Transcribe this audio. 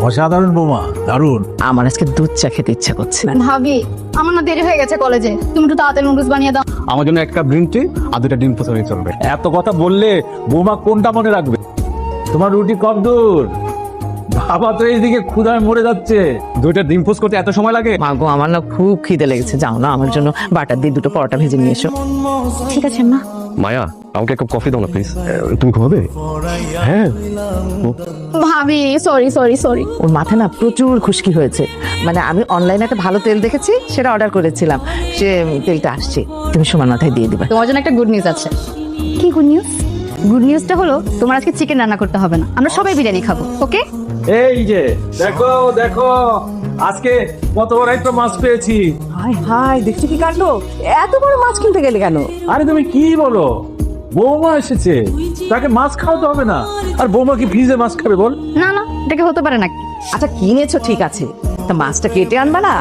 অসাধারণ বোমা, দারুণ। আমার আজকে দুধ চা খেতে ইচ্ছা করছে। ভাবি আমার না দেরি হয়ে গেছে কলেজে, তুমি একটু তাড়াতাড়ি নুডলস বানিয়ে দাও। আমার জন্য এক কাপ গ্রিন টি আর 2টা ডিম পোস্ট হয়ে চলবে। এত কথা বললে বোমা কোনটা মনে রাখবে? তোমার রুটি কত দূর? বাবা তো এইদিকে ক্ষুধায় মরে যাচ্ছে। 2টা ডিম পোস্ট করতে এত সময় লাগে? মা গো, আমার না খুব খিদে লেগেছে, যাও না আমার জন্য বাটার দিয়ে 2টো পরোটা ভেজে নিয়ে এসো। ঠিক আছে মা। মায়া, আমাকে এক কাপ কফি দাও না প্লিজ। তুমি ঘুমাবে? হ্যাঁ। ভাবি সরি সরি সরি। ওর মাথায় না প্রচুর খুশকি হয়েছে, মানে আমি অনলাইনে একটা ভালো তেল দেখেছি, সেটা অর্ডার করেছিলাম, সে তেলটা আসছে, তুমি সমান মাথায় দিয়ে দিবে। তোমার জন্য একটা গুড নিউজ আছে। কি গুড নিউজ? গুড নিউজটা হলো তোমার আজকে চিকেন রান্না করতে হবে না, আমরা সবাই বিরিয়ানি খাবো। ওকে? এই যে দেখো দেখো, আজকে কত বড় একটা মাছ পেয়েছি। হাই হাই, দেখছো কি কাণ্ড, এত বড় মাছ কিনতে গেলে কেন? আরে তুমি কি বলো, বৌমা এসেছে, তাকে মাছ খাওয়াতে হবে না? আর বৌমা কি ফ্রিজে মাছ খাবে বল? না না, এটা কি হতে পারে নাকি? আচ্ছা কিনেছো ঠিক আছে, তা মাছটা কেটে আনবা না?